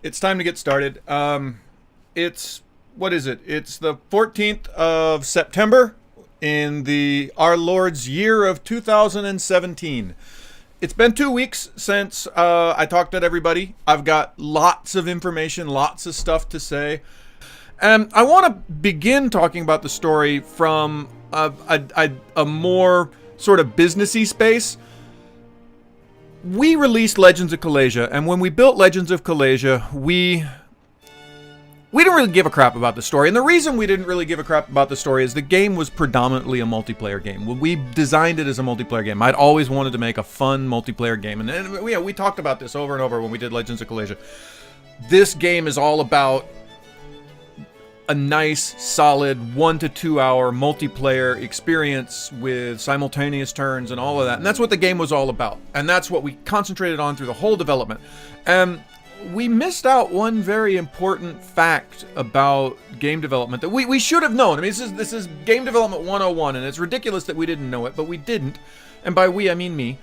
It's time to get started. What is it? It's the 14th of September in the our Lord's year of 2017. It's been 2 weeks since I talked to everybody. I've got lots of information, lots of stuff to say. And I want to begin talking about the story from a more sort of businessy space. We released Legends of Callasia, and when we built Legends of Callasia, we didn't really give a crap about the story. And the reason we didn't really give a crap about the story is the game was predominantly a multiplayer game. We designed it as a multiplayer game. I'd always wanted to make a fun multiplayer game. And we talked about this over and over when we did Legends of Callasia. This game is all about a nice, solid 1 to 2 hour multiplayer experience with simultaneous turns and all of that. And that's what the game was all about. And that's what we concentrated on through the whole development. And we missed out one very important fact about game development that we should have known. I mean, this is game development 101, and it's ridiculous that we didn't know it, but we didn't. And by we, I mean me.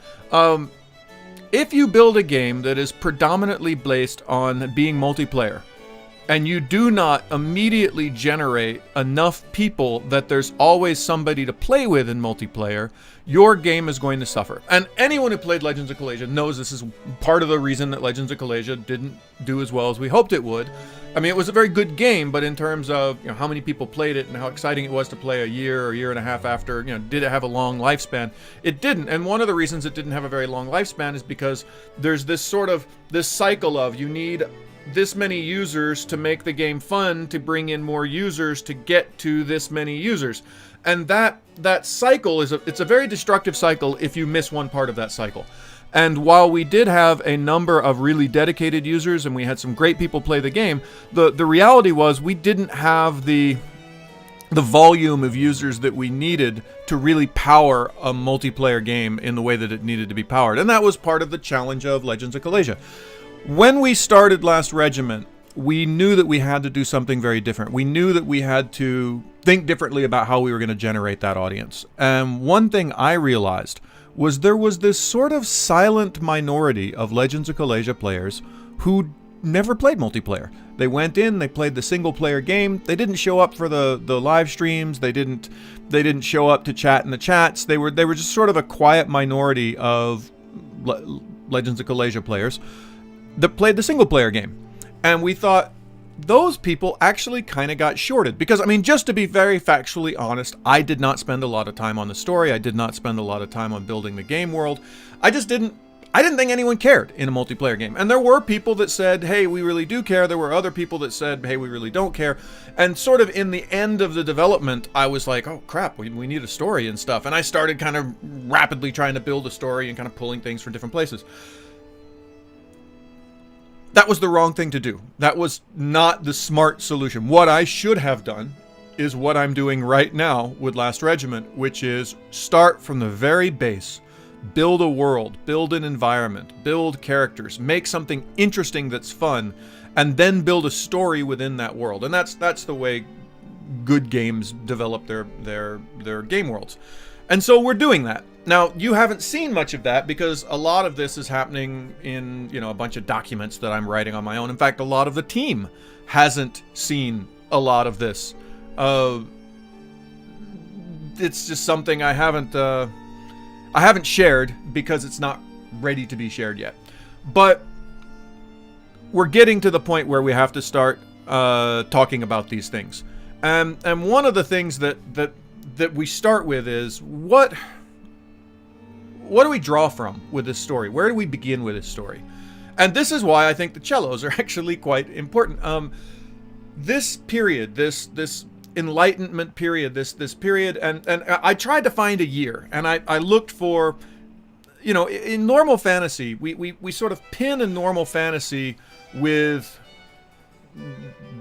If you build a game that is predominantly based on being multiplayer, and you do not immediately generate enough people that there's always somebody to play with in multiplayer, your game is going to suffer. And anyone who played Legends of Callasia knows this is part of the reason that Legends of Callasia didn't do as well as we hoped it would. I mean, it was a very good game, but in terms of how many people played it and how exciting it was to play a year or year and a half after, did it have a long lifespan? It didn't. And one of the reasons it didn't have a very long lifespan is because there's this cycle of you need this many users to make the game fun, to bring in more users, to get to this many users. And that cycle it's a very destructive cycle if you miss one part of that cycle. And while we did have a number of really dedicated users and we had some great people play the game, the reality was we didn't have the volume of users that we needed to really power a multiplayer game in the way that it needed to be powered. And that was part of the challenge of Legends of Callasia. When we started Last Regiment, we knew that we had to do something very different. We knew that we had to think differently about how we were going to generate that audience. And one thing I realized was there was this sort of silent minority of Legends of Callasia players who never played multiplayer. They went in, they played the single player game. They didn't show up for the live streams. They didn't show up to chat in the chats. They were just sort of a quiet minority of Legends of Callasia players that played the single player game. And we thought those people actually kind of got shorted. Because, I mean, just to be very factually honest, I did not spend a lot of time on the story. I did not spend a lot of time on building the game world. I didn't think anyone cared in a multiplayer game. And there were people that said, hey, we really do care. There were other people that said, hey, we really don't care. And sort of in the end of the development, I was like, oh crap, we need a story and stuff. And I started kind of rapidly trying to build a story and kind of pulling things from different places. That was the wrong thing to do. That was not the smart solution. What I should have done is what I'm doing right now with Last Regiment, which is start from the very base, build a world, build an environment, build characters, make something interesting that's fun, and then build a story within that world. And that's the way good games develop their game worlds. And so we're doing that. Now, you haven't seen much of that because a lot of this is happening in, a bunch of documents that I'm writing on my own. In fact, a lot of the team hasn't seen a lot of this. It's just something I haven't shared because it's not ready to be shared yet. But we're getting to the point where we have to start talking about these things. And one of the things that we start with is what do we draw from with this story? Where do we begin with this story? And this is why I think the cellos are actually quite important. This period, this Enlightenment period, this period, and I tried to find a year, and I looked for, in normal fantasy, we sort of pin a normal fantasy with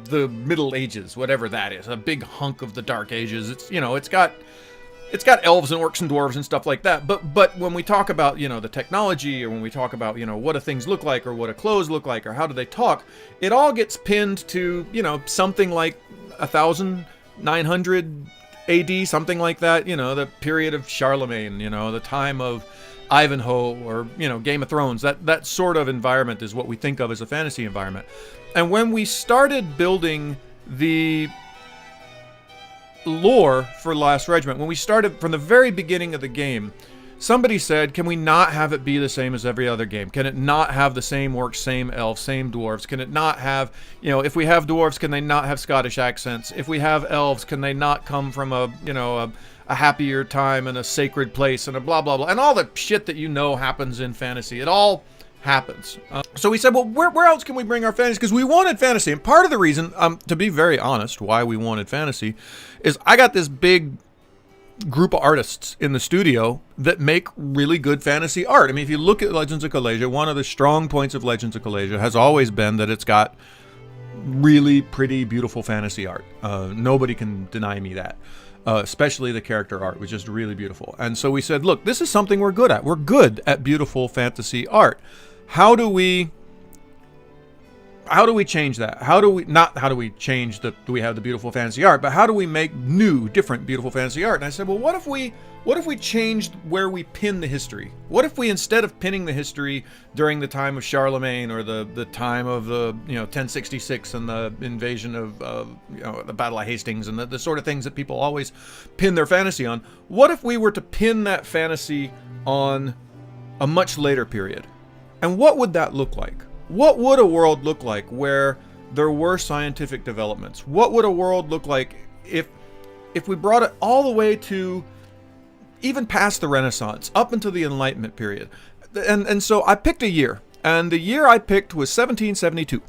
the Middle Ages, whatever that is, a big hunk of the Dark Ages. It's got elves and orcs and dwarves and stuff like that. But when we talk about, the technology, or when we talk about, what do things look like, or what do clothes look like, or how do they talk, it all gets pinned to, something like 1900 AD, something like that, the period of Charlemagne, the time of Ivanhoe or, you know, Game of Thrones. That sort of environment is what we think of as a fantasy environment. And when we started building the lore for Last Regiment, when we started from the very beginning of the game, somebody said, can we not have it be the same as every other game? Can it not have the same orcs, same elves, same dwarves? Can it not have, you know, if we have dwarves, can they not have Scottish accents? If we have elves, can they not come from a, you know, a happier time and a sacred place and a blah, blah, blah. And all the shit that you know happens in fantasy. It all happens. So we said, well, where else can we bring our fantasy? Because we wanted fantasy. And part of the reason, to be very honest, why we wanted fantasy is I got this big group of artists in the studio that make really good fantasy art. I mean, if you look at Legends of Callasia, one of the strong points of Legends of Callasia has always been that it's got really pretty, beautiful fantasy art. Nobody can deny me that. Especially the character art was just really beautiful. And so we said, look, this is something we're good at. We're good at beautiful fantasy art. How do we change that? How do we change do we have the beautiful fantasy art, but how do we make new, different, beautiful fantasy art? And I said, well, what if we changed where we pin the history? What if we, instead of pinning the history during the time of Charlemagne or the time of the, 1066 and the invasion of the Battle of Hastings and the sort of things that people always pin their fantasy on, what if we were to pin that fantasy on a much later period? And what would that look like? What would a world look like where there were scientific developments? What would a world look like if we brought it all the way to even past the Renaissance, up into the Enlightenment period? And so I picked a year, and the year I picked was 1772,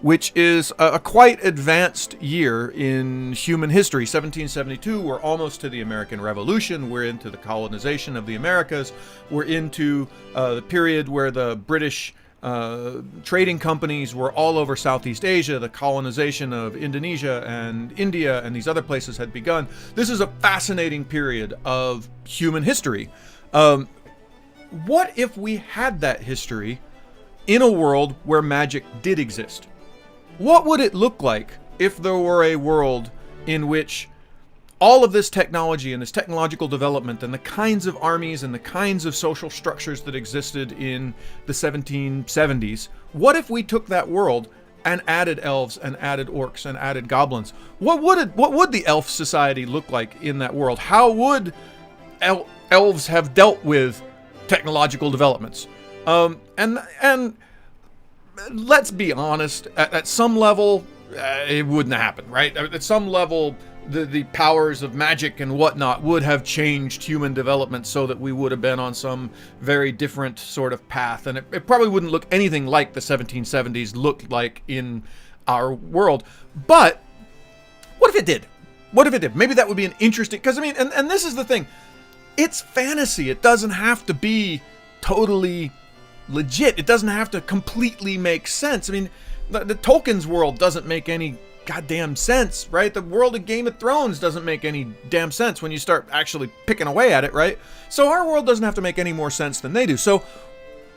which is a quite advanced year in human history. 1772, we're almost to the American Revolution. We're into the colonization of the Americas. We're into the period where the British trading companies were all over Southeast Asia. The colonization of Indonesia and India and these other places had begun. This is a fascinating period of human history. What if we had that history in a world where magic did exist? What would it look like if there were a world in which all of this technology and this technological development and the kinds of armies and the kinds of social structures that existed in the 1770s, what if we took that world and added elves and added orcs and added goblins? What would the elf society look like in that world? How would elves have dealt with technological developments? And let's be honest, at some level, it wouldn't happen, right? At some level, the powers of magic and whatnot would have changed human development so that we would have been on some very different sort of path. And it probably wouldn't look anything like the 1770s looked like in our world. But what if it did? What if it did? Maybe that would be an interesting, because I mean, and this is the thing, it's fantasy. It doesn't have to be totally legit. It doesn't have to completely make sense. I mean, the Tolkien's world doesn't make any goddamn sense, right? The world of Game of Thrones doesn't make any damn sense when you start actually picking away at it, right? So our world doesn't have to make any more sense than they do. So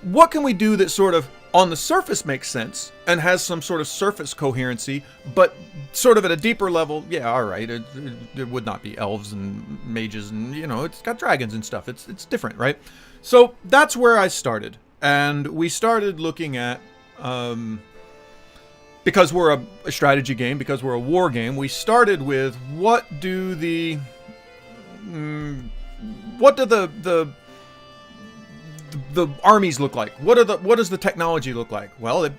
what can we do that sort of on the surface makes sense and has some sort of surface coherency, but sort of at a deeper level, yeah, all right, it would not be elves and mages and, it's got dragons and stuff. It's different, right? So that's where I started. And we started looking at, because we're a strategy game, because we're a war game, we started with what do the armies look like? What does the technology look like? Well,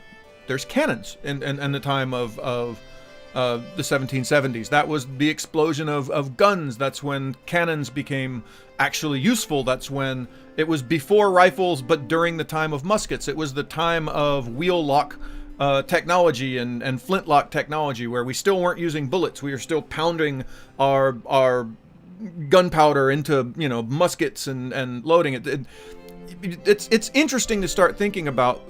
there's cannons in the time of the 1770s. That was the explosion of guns. That's when cannons became actually useful. That's when it was before rifles, but during the time of muskets. It was the time of wheel lock technology and flintlock technology, where we still weren't using bullets. We were still pounding our gunpowder into muskets and loading it. It's interesting to start thinking about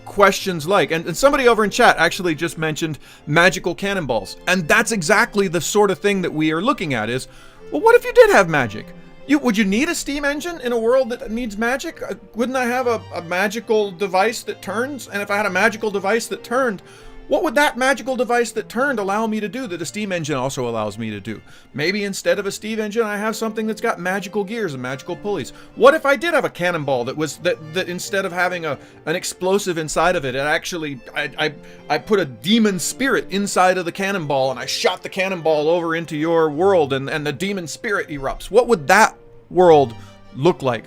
questions like, and somebody over in chat actually just mentioned magical cannonballs, and that's exactly the sort of thing that we are looking at. Is, well, what if you did have magic? Would you need a steam engine in a world that needs magic? Wouldn't I have a magical device that turns? And if I had a magical device that turned, What would that magical device that turned allow me to do that a steam engine also allows me to do? Maybe instead of a steam engine, I have something that's got magical gears and magical pulleys. What if I did have a cannonball that instead of having an explosive inside of it, I put a demon spirit inside of the cannonball and I shot the cannonball over into your world and the demon spirit erupts? What would that world look like?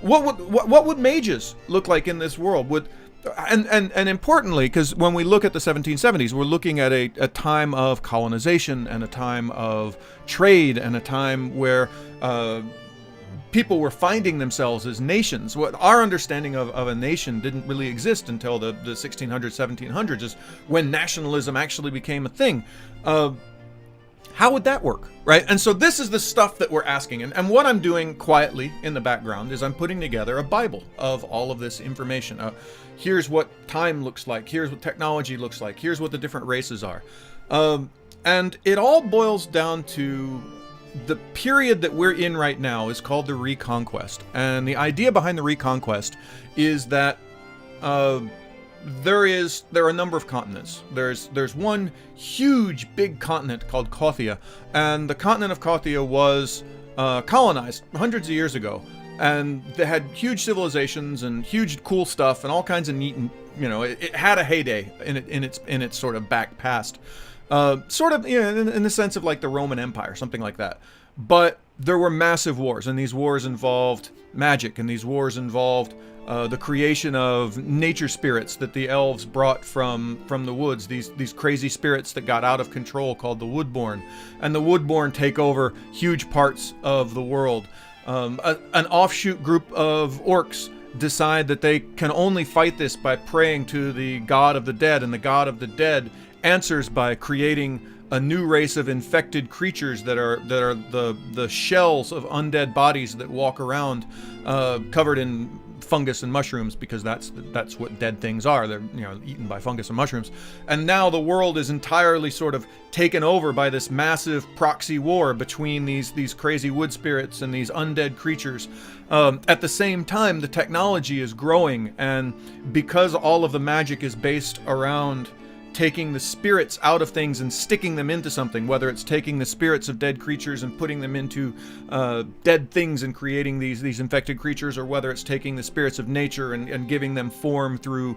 What would mages look like in this world? And importantly, because when we look at the 1770s, we're looking at a time of colonization and a time of trade and a time where people were finding themselves as nations. What our understanding of a nation didn't really exist until the 1600s, 1700s, is when nationalism actually became a thing. How would that work, right? And so this is the stuff that we're asking. And what I'm doing quietly in the background is I'm putting together a Bible of all of this information. Here's what time looks like. Here's what technology looks like. Here's what the different races are. And it all boils down to the period that we're in right now is called the Reconquest. And the idea behind the Reconquest is that there are a number of continents. There's one huge big continent called Kothia, and the continent of Kothia was colonized hundreds of years ago, and they had huge civilizations and huge cool stuff and all kinds of neat, and it had a heyday in its sort of back past, sort of in the sense of like the Roman Empire, something like that. But there were massive wars, and these wars involved magic, and these wars involved the creation of nature spirits that the elves brought from the woods, these crazy spirits that got out of control called the Woodborn. And the Woodborn take over huge parts of the world. An offshoot group of orcs decide that they can only fight this by praying to the god of the dead, and the god of the dead answers by creating a new race of infected creatures that are the shells of undead bodies that walk around covered in fungus and mushrooms, because that's what dead things are. They're eaten by fungus and mushrooms. And now the world is entirely sort of taken over by this massive proxy war between these crazy wood spirits and these undead creatures. At the same time, the technology is growing, and because all of the magic is based around taking the spirits out of things and sticking them into something, whether it's taking the spirits of dead creatures and putting them into dead things and creating these infected creatures, or whether it's taking the spirits of nature and giving them form through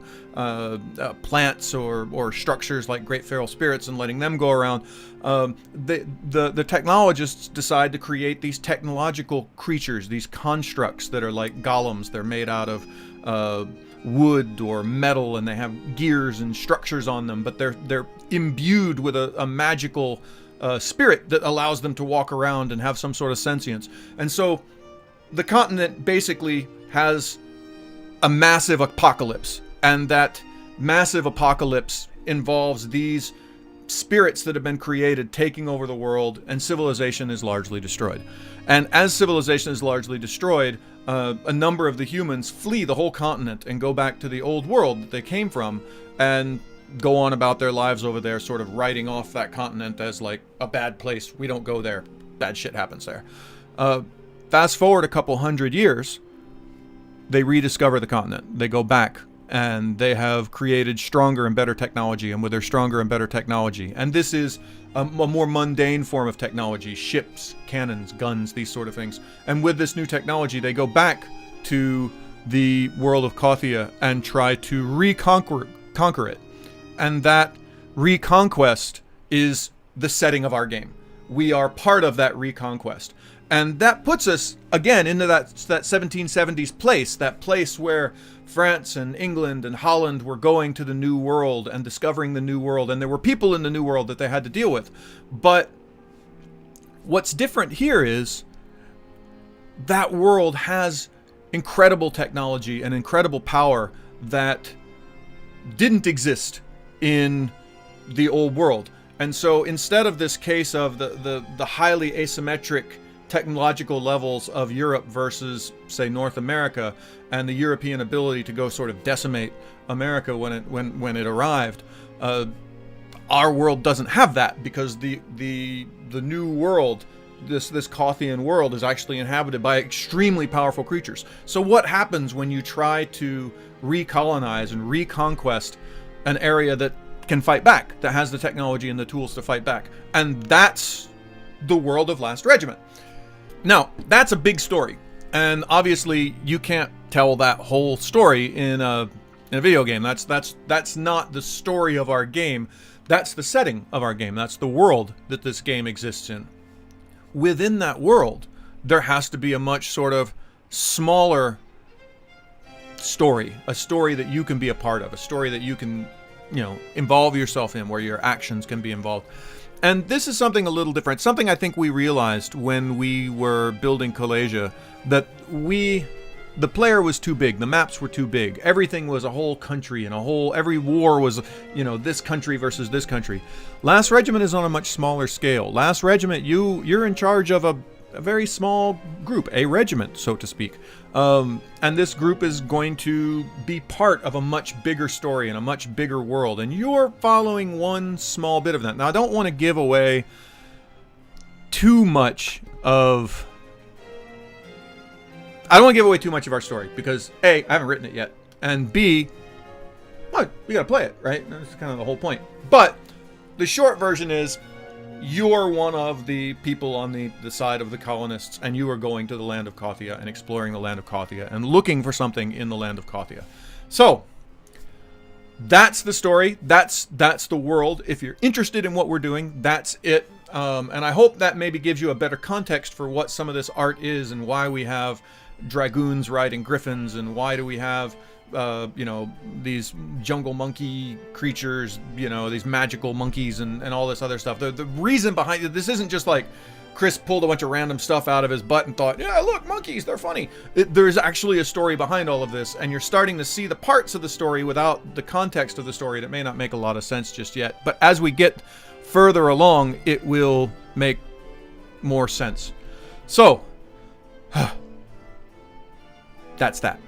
plants or structures like great feral spirits and letting them go around. The technologists decide to create these technological creatures, these constructs that are like golems. They're made out of wood or metal, and they have gears and structures on them, but they're imbued with a magical spirit that allows them to walk around and have some sort of sentience. And so the continent basically has a massive apocalypse, and that massive apocalypse involves these spirits that have been created taking over the world, and civilization is largely destroyed. And as civilization is largely destroyed, a number of the humans flee the whole continent and go back to the old world that they came from, and go on about their lives over there, sort of writing off that continent as like a bad place. We don't go there. Bad shit happens there. Fast forward a couple hundred years, they rediscover the continent. They go back, and they have created stronger and better technology, and with their stronger and better technology, and this is a more mundane form of technology, ships, cannons, guns, these sort of things. And with this new technology, they go back to the world of Kothia and try to conquer it. And that reconquest is the setting of our game. We are part of that reconquest. And that puts us, again, into that 1770s place, that place where France and England and Holland were going to the New World and discovering the New World. And there were people in the New World that they had to deal with. But what's different here is that world has incredible technology and incredible power that didn't exist in the old world. And so instead of this case of the highly asymmetric technological levels of Europe versus, say, North America, and the European ability to go sort of decimate America when it arrived, our world doesn't have that, because the new world, this Kothian world, is actually inhabited by extremely powerful creatures. So what happens when you try to recolonize and reconquest an area that can fight back, that has the technology and the tools to fight back. And that's the world of Last Regiment. Now, that's a big story. And obviously, you can't tell that whole story in a video game. That's not the story of our game. That's the setting of our game. That's the world that this game exists in. Within that world, there has to be a much sort of smaller story, a story that you can be a part of, a story that you can, involve yourself in, where your actions can be involved. And this is something a little different, something I think we realized when we were building Callasia, that the player was too big, the maps were too big, everything was a whole country and every war was, this country versus this country. Last Regiment is on a much smaller scale. Last Regiment, you're in charge of a very small group, a regiment, so to speak. And this group is going to be part of a much bigger story and a much bigger world. And you're following one small bit of that. Now, I don't want to give away too much of... I don't want to give away too much of our story because A, I haven't written it yet. And B, well, we got to play it, right? That's kind of the whole point. But the short version is, you're one of the people on the side of the colonists, and you are going to the land of Kothia and exploring the land of Kothia and looking for something in the land of Kothia. So, that's the story. That's the world. If you're interested in what we're doing, that's it. And I hope that maybe gives you a better context for what some of this art is and why we have dragoons riding griffins and why do we have these jungle monkey creatures, these magical monkeys and all this other stuff. The reason behind it, this isn't just like Chris pulled a bunch of random stuff out of his butt and thought, yeah, look, monkeys, they're funny. There's actually a story behind all of this, and you're starting to see the parts of the story without the context of the story that may not make a lot of sense just yet. But as we get further along, it will make more sense. So, that's that.